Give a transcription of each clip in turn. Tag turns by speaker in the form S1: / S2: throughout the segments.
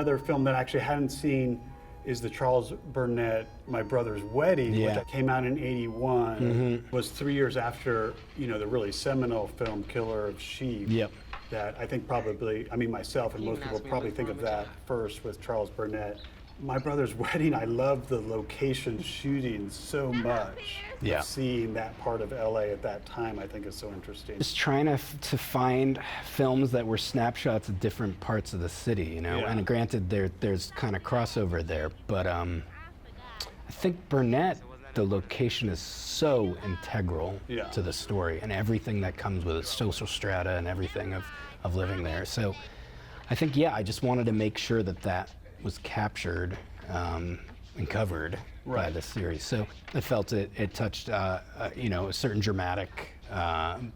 S1: another film that I actually hadn't seen is the Charles Burnett, My Brother's Wedding, which came out in '81. Was 3 years after, the really seminal film Killer of Sheep.
S2: Yep.
S1: That I think probably, myself and most people probably think of that first with Charles Burnett. My Brother's Wedding, I love the location shooting so much.
S2: Yeah.
S1: Seeing that part of LA at that time, I think is so interesting.
S2: Just trying to find films that were snapshots of different parts of the city, And granted, there's kind of crossover there, but I think Burnett, the location is so integral to the story and everything that comes with it, social strata and everything of living there. So I think, I just wanted to make sure that was captured and covered by the series. So I felt it touched, a certain dramatic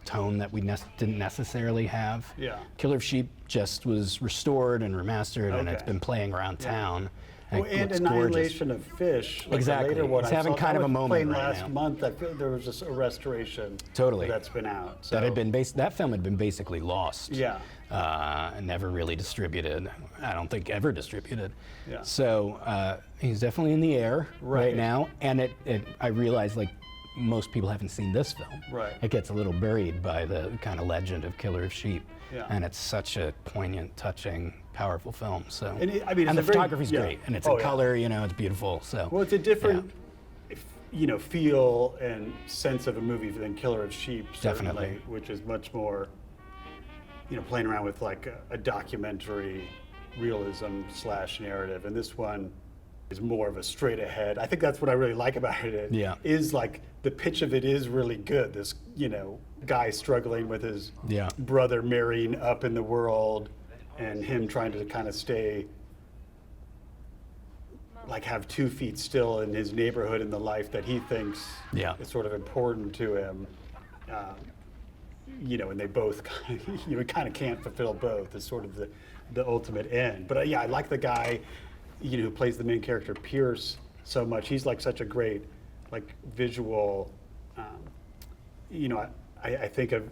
S2: tone that we didn't necessarily have.
S1: Yeah.
S2: Killer of Sheep just was restored and remastered, and it's been playing around town.
S1: And Annihilation of Fish. Like
S2: exactly.
S1: The later one
S2: it's having kind of a moment right
S1: last
S2: now.
S1: month. I feel there was a restoration.
S2: Totally.
S1: That's been out. So.
S2: That film had been basically lost.
S1: Yeah.
S2: And never really distributed. I don't think ever distributed.
S1: Yeah.
S2: So he's definitely in the air right now. And I realize most people haven't seen this film.
S1: Right.
S2: It gets a little buried by the kind of legend of Killer of Sheep.
S1: Yeah.
S2: And it's such a poignant, touching, powerful film. So.
S1: And
S2: the photography's great, and it's in color. It's beautiful. So.
S1: Well, it's a different, feel and sense of a movie than Killer of Sheep. Certainly,
S2: definitely.
S1: Which is much more, playing around with like a documentary realism / narrative, and this one is more of a straight ahead. I think that's what I really like about it. Is like the pitch of it is really good. This guy struggling with his brother marrying up in the world, and him trying to kind of stay, have 2 feet still in his neighborhood and the life that he thinks is sort of important to him. And they both kind of can't fulfill both. It's sort of the ultimate end. But I like the guy, who plays the main character, Pierce, so much. He's such a great, visual. I think of,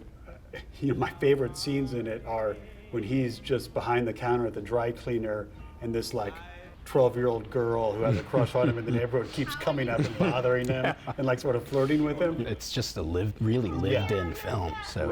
S1: my favorite scenes in it are when he's just behind the counter at the dry cleaner, and this 12-year-old girl who has a crush on him in the neighborhood keeps coming up and bothering him and sort of flirting with him.
S2: It's just a really lived-in film. So